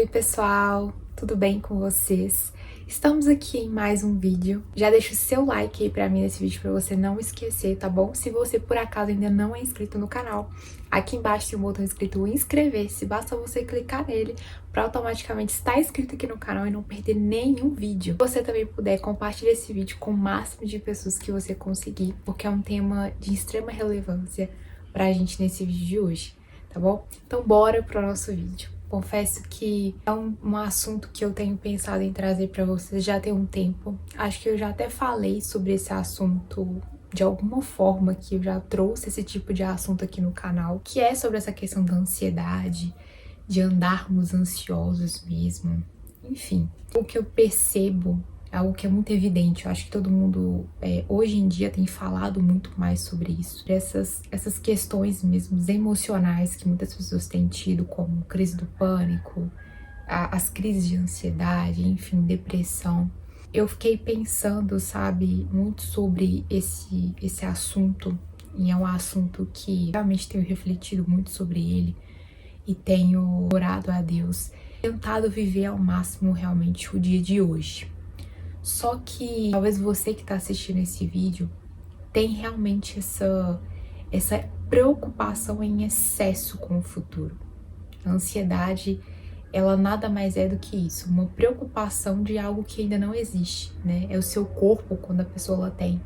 Oi pessoal, tudo bem com vocês? Estamos aqui em mais um vídeo. Já deixa o seu like aí pra mim nesse vídeo pra você não esquecer, tá bom? Se você por acaso ainda não é inscrito no canal, aqui embaixo tem um botão escrito inscrever-se, basta você clicar nele pra automaticamente estar inscrito aqui no canal e não perder nenhum vídeo. Se você também puder, compartilhar esse vídeo com o máximo de pessoas que você conseguir, porque é um tema de extrema relevância pra gente nesse vídeo de hoje, tá bom? Então bora pro nosso vídeo. Confesso que é um assunto que eu tenho pensado em trazer para vocês já tem um tempo. Acho que eu já até falei sobre esse assunto de alguma forma, que eu já trouxe esse tipo de assunto aqui no canal, que é sobre essa questão da ansiedade, de andarmos ansiosos mesmo. Enfim, o que eu percebo é algo que é muito evidente. Eu acho que todo mundo hoje em dia tem falado muito mais sobre isso. Essas questões mesmo emocionais que muitas pessoas têm tido, como crise do pânico, as crises de ansiedade, enfim, depressão. Eu fiquei pensando, sabe, muito sobre esse assunto. E é um assunto que realmente tenho refletido muito sobre ele. E tenho orado a Deus, tentado viver ao máximo realmente o dia de hoje. Só que talvez você que está assistindo esse vídeo tem realmente essa preocupação em excesso com o futuro. A ansiedade, ela nada mais é do que isso, uma preocupação de algo que ainda não existe, né? É o seu corpo quando a pessoa ela tem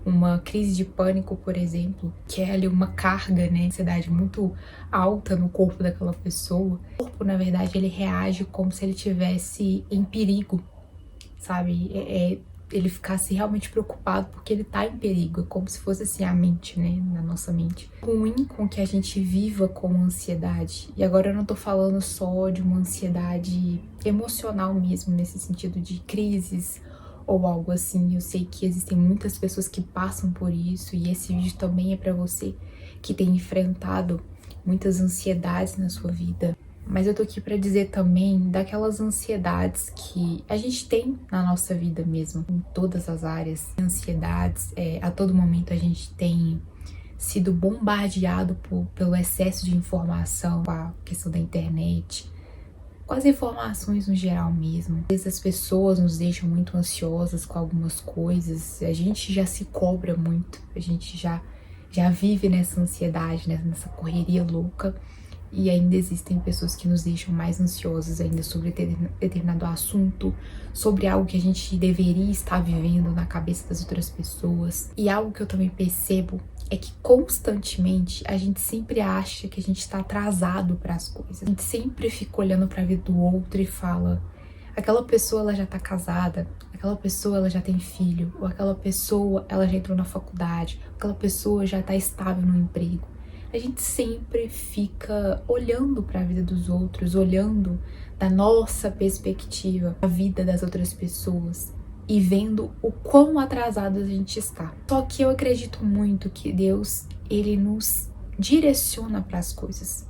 uma crise de pânico, por exemplo, que é ali uma carga, né, ansiedade muito alta no corpo daquela pessoa. O corpo, na verdade, ele reage como se ele estivesse em perigo, sabe? Ele ficasse realmente preocupado porque ele tá em perigo, é como se fosse assim a mente, né, na nossa mente. Ruim com que a gente viva com ansiedade. E agora eu não tô falando só de uma ansiedade emocional mesmo, nesse sentido de crises ou algo assim. Eu sei que existem muitas pessoas que passam por isso e esse vídeo também é pra você que tem enfrentado muitas ansiedades na sua vida. Mas eu tô aqui pra dizer também daquelas ansiedades que a gente tem na nossa vida mesmo, em todas as áreas. Ansiedades, a todo momento a gente tem sido bombardeado pelo excesso de informação, com a questão da internet, com as informações no geral mesmo. Às vezes as pessoas nos deixam muito ansiosas com algumas coisas, a gente já se cobra muito, a gente já vive nessa ansiedade, né, nessa correria louca. E ainda existem pessoas que nos deixam mais ansiosas ainda sobre determinado assunto, sobre algo que a gente deveria estar vivendo na cabeça das outras pessoas. E algo que eu também percebo é que constantemente a gente sempre acha que a gente está atrasado para as coisas. A gente sempre fica olhando para a vida do outro e fala: aquela pessoa ela já tá casada, aquela pessoa ela já tem filho, ou aquela pessoa ela já entrou na faculdade, aquela pessoa já tá estável no emprego. A gente sempre fica olhando para a vida dos outros, olhando da nossa perspectiva a vida das outras pessoas e vendo o quão atrasados a gente está. Só que eu acredito muito que Deus, ele nos direciona para as coisas.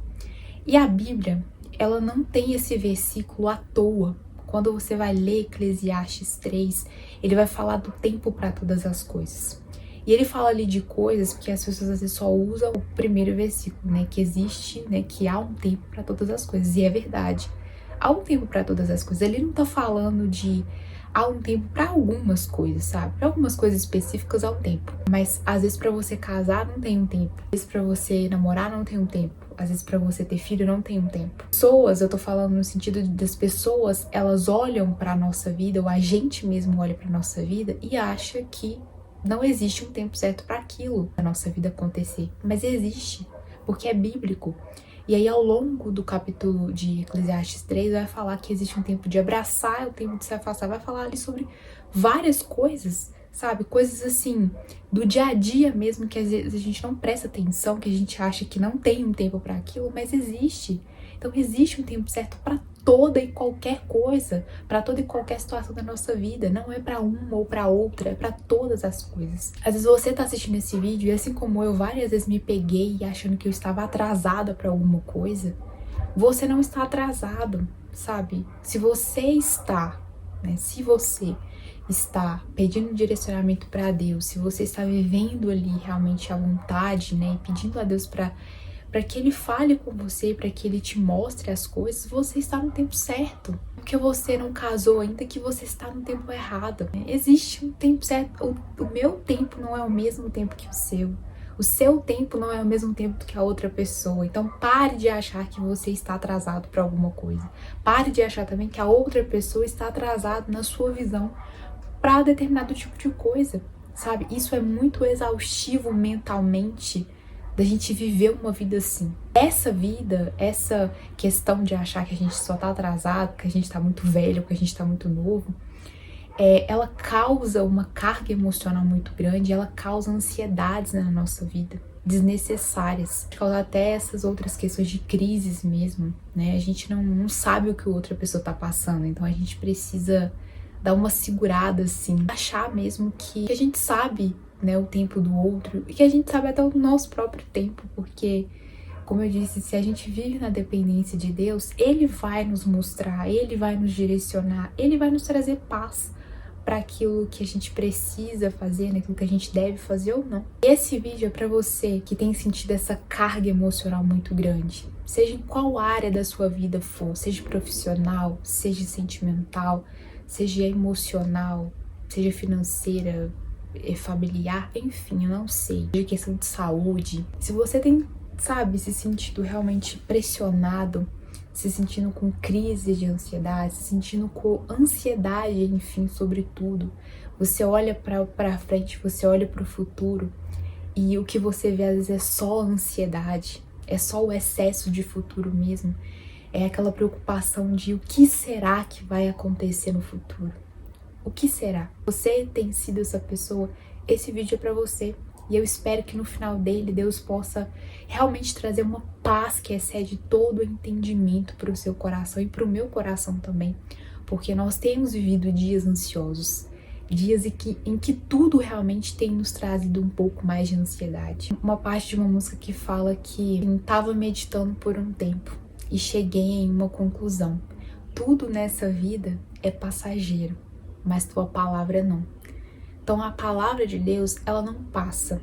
E a Bíblia, ela não tem esse versículo à toa. Quando você vai ler Eclesiastes 3, ele vai falar do tempo para todas as coisas. E ele fala ali de coisas porque as pessoas às vezes só usam o primeiro versículo, né? Que existe, né? Que há um tempo para todas as coisas. E é verdade. Há um tempo para todas as coisas. Ele não tá falando de há um tempo para algumas coisas, sabe? Para algumas coisas específicas há um tempo. Mas às vezes para você casar não tem um tempo. Às vezes para você namorar não tem um tempo. Às vezes para você ter filho não tem um tempo. Pessoas, eu tô falando no sentido das pessoas, elas olham para nossa vida, ou a gente mesmo olha para nossa vida e acha que não existe um tempo certo para aquilo na nossa vida acontecer, mas existe, porque é bíblico. E aí ao longo do capítulo de Eclesiastes 3 vai falar que existe um tempo de abraçar, o tempo de se afastar, vai falar ali sobre várias coisas, sabe? Coisas assim, do dia a dia mesmo, que às vezes a gente não presta atenção, que a gente acha que não tem um tempo para aquilo, mas existe. Então existe um tempo certo para toda e qualquer coisa, para toda e qualquer situação da nossa vida. Não é para uma ou para outra, é para todas as coisas. Às vezes você tá assistindo esse vídeo e assim como eu várias vezes me peguei achando que eu estava atrasada para alguma coisa, você não está atrasado, sabe? Se você está, né? Se você está pedindo direcionamento para Deus, se você está vivendo ali realmente a vontade, né? E pedindo a Deus para para que ele fale com você, para que ele te mostre as coisas, você está no tempo certo. Porque você não casou ainda que você está no tempo errado. Existe um tempo certo. O meu tempo não é o mesmo tempo que o seu. O seu tempo não é o mesmo tempo que a outra pessoa. Então pare de achar que você está atrasado para alguma coisa. Pare de achar também que a outra pessoa está atrasada na sua visão para determinado tipo de coisa, sabe? Isso é muito exaustivo mentalmente da gente viver uma vida assim. Essa vida, essa questão de achar que a gente só tá atrasado, que a gente tá muito velho, que a gente tá muito novo, ela causa uma carga emocional muito grande, ela causa ansiedades na nossa vida, desnecessárias. Causa até essas outras questões de crises mesmo, né? A gente não sabe o que outra pessoa tá passando, então a gente precisa dar uma segurada, assim, achar mesmo que a gente sabe, né, o tempo do outro e que a gente sabe até o nosso próprio tempo, porque, como eu disse, se a gente vive na dependência de Deus, Ele vai nos mostrar, Ele vai nos direcionar, Ele vai nos trazer paz para aquilo que a gente precisa fazer, naquilo que a gente deve fazer ou não. Esse vídeo é para você que tem sentido essa carga emocional muito grande, seja em qual área da sua vida for, seja profissional, seja sentimental, seja emocional, seja financeira, familiar, enfim, eu não sei, de questão de saúde. Se você tem, sabe, se sentindo realmente pressionado, se sentindo com crise de ansiedade, se sentindo com ansiedade, enfim, sobre tudo, você olha pra frente, você olha pro futuro e o que você vê às vezes é só ansiedade, é só o excesso de futuro mesmo. É aquela preocupação de o que será que vai acontecer no futuro. O que será? Você tem sido essa pessoa? Esse vídeo é pra você. E eu espero que no final dele Deus possa realmente trazer uma paz que excede todo o entendimento para o seu coração e para o meu coração também. Porque nós temos vivido dias ansiosos. Dias em que tudo realmente tem nos trazido um pouco mais de ansiedade. Uma parte de uma música que fala que estava meditando por um tempo e cheguei em uma conclusão. Tudo nessa vida é passageiro, mas tua palavra não. Então a palavra de Deus, ela não passa,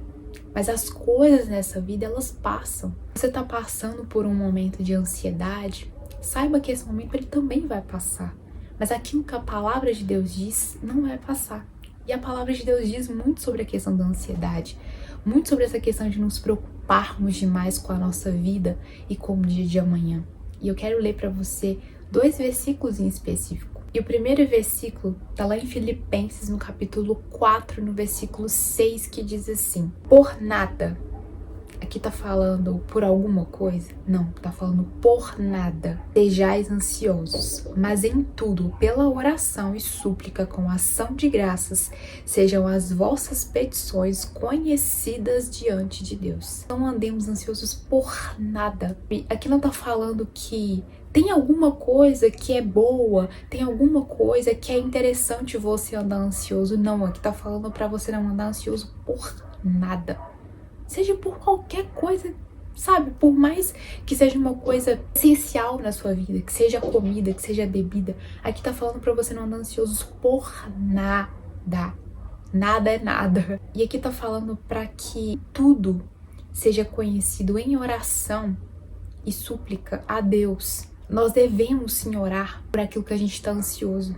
mas as coisas nessa vida, elas passam. Você tá passando por um momento de ansiedade, saiba que esse momento ele também vai passar. Mas aquilo que a palavra de Deus diz, não vai passar. E a palavra de Deus diz muito sobre a questão da ansiedade, muito sobre essa questão de nos preocuparmos demais com a nossa vida e com o dia de amanhã. E eu quero ler para você 2 versículos em específico. E o primeiro versículo tá lá em Filipenses, no capítulo 4, no versículo 6, que diz assim: por nada. Aqui tá falando por alguma coisa? Não, tá falando por nada. Sejais ansiosos, mas em tudo, pela oração e súplica com ação de graças, sejam as vossas petições conhecidas diante de Deus. Não andemos ansiosos por nada. Aqui não tá falando que tem alguma coisa que é boa, tem alguma coisa que é interessante você andar ansioso. Não, aqui tá falando pra você não andar ansioso por nada. Seja por qualquer coisa, sabe? Por mais que seja uma coisa essencial na sua vida, que seja comida, que seja bebida. Aqui tá falando pra você não andar ansioso por nada. Nada é nada. E aqui tá falando pra que tudo seja conhecido em oração e súplica a Deus. Nós devemos sim orar por aquilo que a gente está ansioso.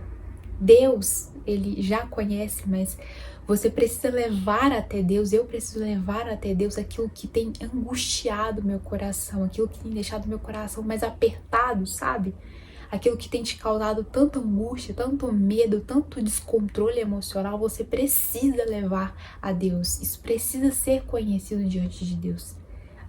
Deus, Ele já conhece, mas você precisa levar até Deus, eu preciso levar até Deus aquilo que tem angustiado meu coração, aquilo que tem deixado meu coração mais apertado, sabe? Aquilo que tem te causado tanta angústia, tanto medo, tanto descontrole emocional, você precisa levar a Deus. Isso precisa ser conhecido diante de Deus.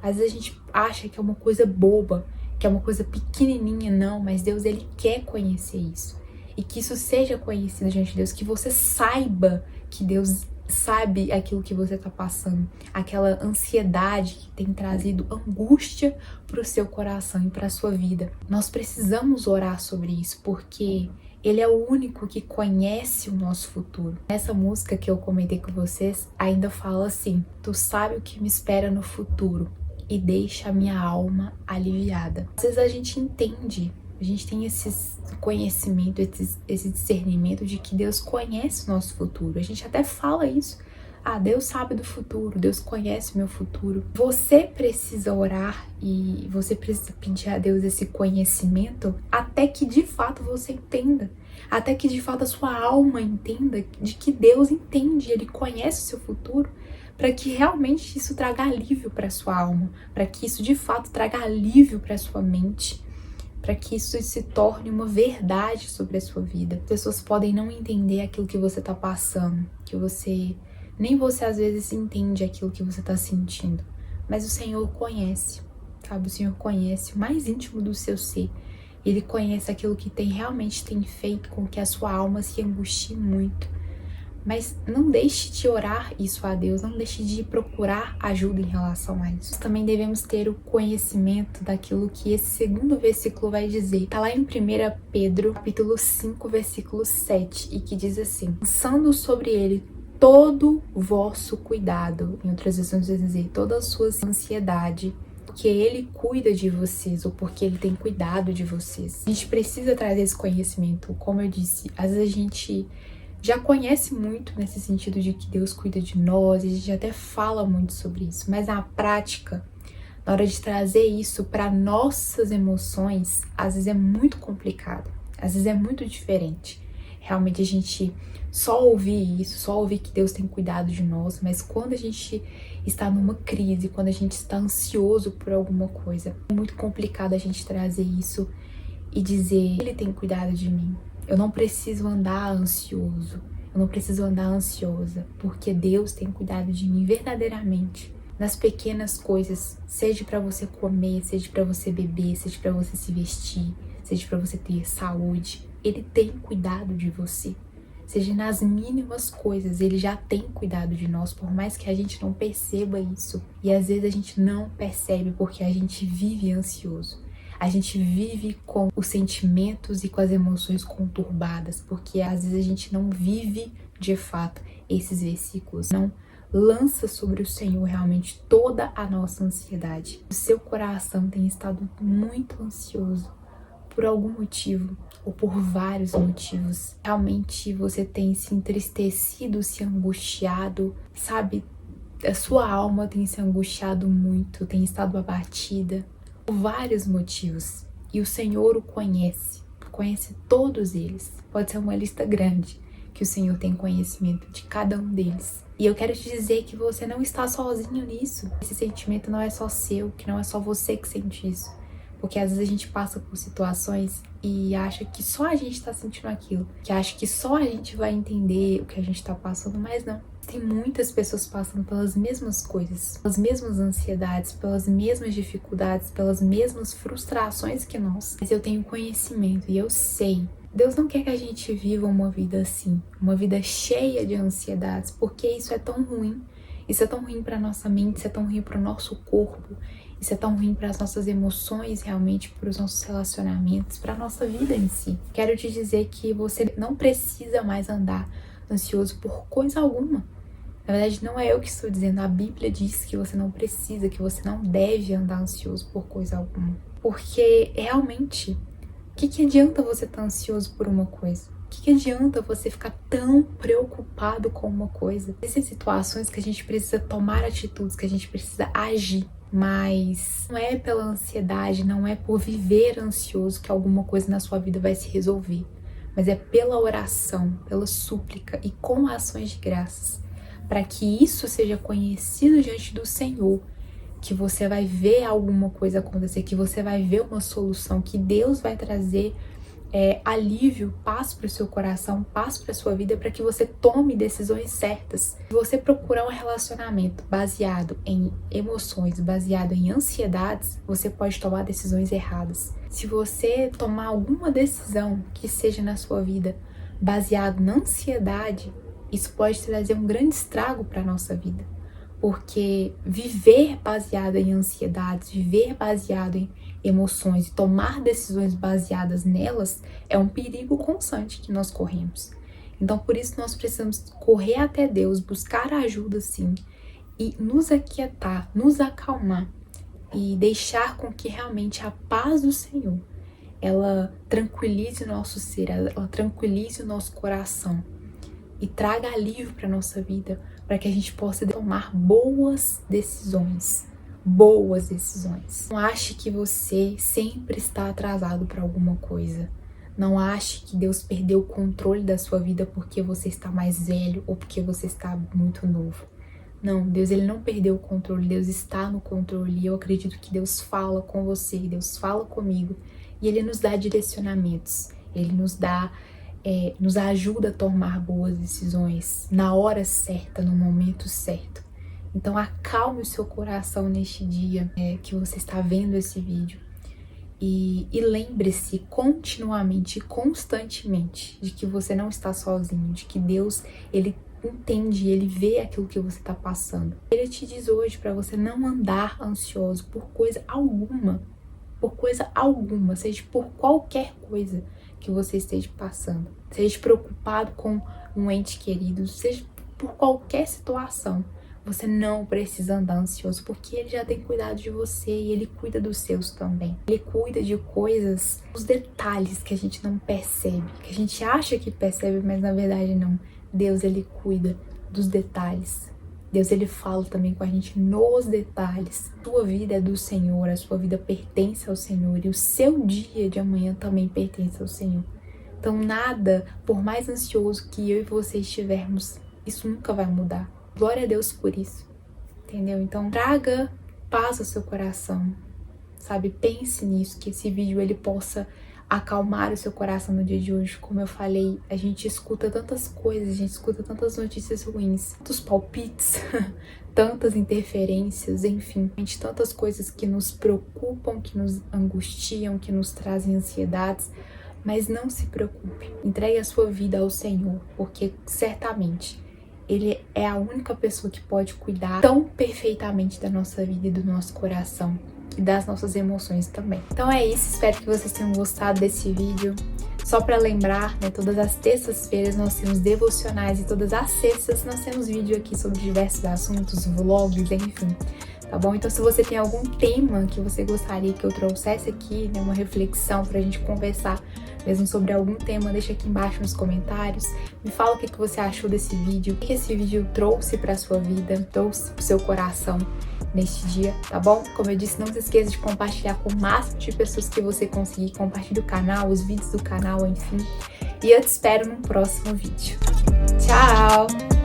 Às vezes a gente acha que é uma coisa boba, que é uma coisa pequenininha, não, mas Deus, Ele quer conhecer isso. E que isso seja conhecido diante de Deus, que você saiba que Deus sabe aquilo que você está passando, aquela ansiedade que tem trazido angústia para o seu coração e para a sua vida. Nós precisamos orar sobre isso, porque Ele é o único que conhece o nosso futuro. Nessa música que eu comentei com vocês, ainda fala assim: tu sabe o que me espera no futuro e deixa a minha alma aliviada. Às vezes a gente entende, a gente tem esse conhecimento, esse discernimento de que Deus conhece o nosso futuro. A gente até fala isso. Ah, Deus sabe do futuro, Deus conhece o meu futuro. Você precisa orar e você precisa pedir a Deus esse conhecimento até que de fato você entenda. Até que de fato a sua alma entenda de que Deus entende, Ele conhece o seu futuro, para que realmente isso traga alívio para sua alma, para que isso de fato traga alívio para sua mente, para que isso se torne uma verdade sobre a sua vida. As pessoas podem não entender aquilo que você está passando, nem você às vezes entende aquilo que você está sentindo, mas o Senhor conhece, sabe? O Senhor conhece o mais íntimo do seu ser. Ele conhece aquilo que realmente tem feito com que a sua alma se angustie muito. Mas não deixe de orar isso a Deus, não deixe de procurar ajuda em relação a isso. Nós também devemos ter o conhecimento daquilo que esse segundo versículo vai dizer. Está lá em 1 Pedro, capítulo 5, versículo 7, e que diz assim: lançando sobre ele todo o vosso cuidado, em outras versões vai dizer, toda a sua ansiedade, porque ele cuida de vocês, ou porque ele tem cuidado de vocês. A gente precisa trazer esse conhecimento. Como eu disse, às vezes a gente já conhece muito nesse sentido de que Deus cuida de nós, a gente até fala muito sobre isso, mas na prática, na hora de trazer isso para nossas emoções, às vezes é muito complicado, às vezes é muito diferente. Realmente a gente só ouvir isso, só ouvir que Deus tem cuidado de nós, mas quando a gente está numa crise, quando a gente está ansioso por alguma coisa, é muito complicado a gente trazer isso e dizer: Ele tem cuidado de mim. Eu não preciso andar ansioso, eu não preciso andar ansiosa, porque Deus tem cuidado de mim verdadeiramente. Nas pequenas coisas, seja para você comer, seja para você beber, seja para você se vestir, seja para você ter saúde, Ele tem cuidado de você. Seja nas mínimas coisas, Ele já tem cuidado de nós, por mais que a gente não perceba isso. E às vezes a gente não percebe porque a gente vive ansioso. A gente vive com os sentimentos e com as emoções conturbadas, porque às vezes a gente não vive de fato esses versículos, não lança sobre o Senhor realmente toda a nossa ansiedade. O seu coração tem estado muito ansioso por algum motivo, ou por vários motivos. Realmente você tem se entristecido, se angustiado, sabe? A sua alma tem se angustiado muito, tem estado abatida por vários motivos, e o Senhor o conhece todos eles. Pode ser uma lista grande, que o Senhor tem conhecimento de cada um deles. E eu quero te dizer que você não está sozinho nisso. Esse sentimento não é só seu, que não é só você que sente isso. Porque às vezes a gente passa por situações e acha que só a gente está sentindo aquilo, que acha que só a gente vai entender o que a gente está passando, mas não. Tem muitas pessoas passando pelas mesmas coisas, pelas mesmas ansiedades, pelas mesmas dificuldades, pelas mesmas frustrações que nós. Mas eu tenho conhecimento e eu sei. Deus não quer que a gente viva uma vida assim, uma vida cheia de ansiedades, porque isso é tão ruim. Isso é tão ruim para nossa mente, isso é tão ruim para o nosso corpo, isso é tão ruim para as nossas emoções, realmente, para os nossos relacionamentos, para a nossa vida em si. Quero te dizer que você não precisa mais andar ansioso por coisa alguma. Na verdade, não é eu que estou dizendo, a Bíblia diz que você não precisa, que você não deve andar ansioso por coisa alguma. Porque, realmente, o que adianta você estar ansioso por uma coisa? O que adianta você ficar tão preocupado com uma coisa? Existem situações que a gente precisa tomar atitudes, que a gente precisa agir. Mas não é pela ansiedade, não é por viver ansioso que alguma coisa na sua vida vai se resolver. Mas é pela oração, pela súplica e com ações de graças, para que isso seja conhecido diante do Senhor, que você vai ver alguma coisa acontecer, que você vai ver uma solução, que Deus vai trazer alívio, paz para o seu coração, paz para a sua vida, para que você tome decisões certas. Se você procurar um relacionamento baseado em emoções, baseado em ansiedades, você pode tomar decisões erradas. Se você tomar alguma decisão que seja na sua vida baseado na ansiedade, isso pode trazer um grande estrago para a nossa vida. Porque viver baseado em ansiedades, viver baseado em emoções e tomar decisões baseadas nelas é um perigo constante que nós corremos. Então, por isso, nós precisamos correr até Deus, buscar ajuda, sim, e nos aquietar, nos acalmar e deixar com que realmente a paz do Senhor, ela tranquilize o nosso ser, ela tranquilize o nosso coração e traga alívio para a nossa vida, para que a gente possa tomar boas decisões. Boas decisões. Não ache que você sempre está atrasado para alguma coisa. Não ache que Deus perdeu o controle da sua vida porque você está mais velho ou porque você está muito novo. Não, Deus ele não perdeu o controle, Deus está no controle. E eu acredito que Deus fala com você, Deus fala comigo. E Ele nos dá direcionamentos, Ele nos ajuda a tomar boas decisões na hora certa, no momento certo. Então acalme o seu coração neste dia que você está vendo esse vídeo. E lembre-se continuamente, constantemente, de que você não está sozinho, de que Deus, Ele entende, Ele vê aquilo que você está passando. Ele te diz hoje para você não andar ansioso por coisa alguma, seja por qualquer coisa que você esteja passando. Seja preocupado com um ente querido, seja por qualquer situação. Você não precisa andar ansioso, porque Ele já tem cuidado de você e Ele cuida dos seus também. Ele cuida de coisas, os detalhes que a gente não percebe, que a gente acha que percebe, mas na verdade não. Deus, Ele cuida dos detalhes. Deus, Ele fala também com a gente nos detalhes. A sua vida é do Senhor, a sua vida pertence ao Senhor e o seu dia de amanhã também pertence ao Senhor. Então nada, por mais ansioso que eu e você estivermos, isso nunca vai mudar. Glória a Deus por isso, entendeu? Então traga paz ao seu coração, sabe? Pense nisso, que esse vídeo ele possa acalmar o seu coração no dia de hoje. Como eu falei, a gente escuta tantas coisas, a gente escuta tantas notícias ruins, tantos palpites, tantas interferências, enfim, tantas coisas que nos preocupam, que nos angustiam, que nos trazem ansiedades. Mas não se preocupe, entregue a sua vida ao Senhor, porque certamente Ele é a única pessoa que pode cuidar tão perfeitamente da nossa vida e do nosso coração e das nossas emoções também. Então é isso, espero que vocês tenham gostado desse vídeo. Só para lembrar, né, todas as terças-feiras nós temos devocionais e todas as sextas nós temos vídeo aqui sobre diversos assuntos, vlogs, enfim. Tá bom? Então se você tem algum tema que você gostaria que eu trouxesse aqui, né, uma reflexão pra gente conversar mesmo sobre algum tema, deixa aqui embaixo nos comentários. Me fala o que você achou desse vídeo, o que esse vídeo trouxe pra sua vida, trouxe pro seu coração neste dia, tá bom? Como eu disse, não se esqueça de compartilhar com o máximo de pessoas que você conseguir. Compartilhe o canal, os vídeos do canal, enfim. E eu te espero no próximo vídeo. Tchau!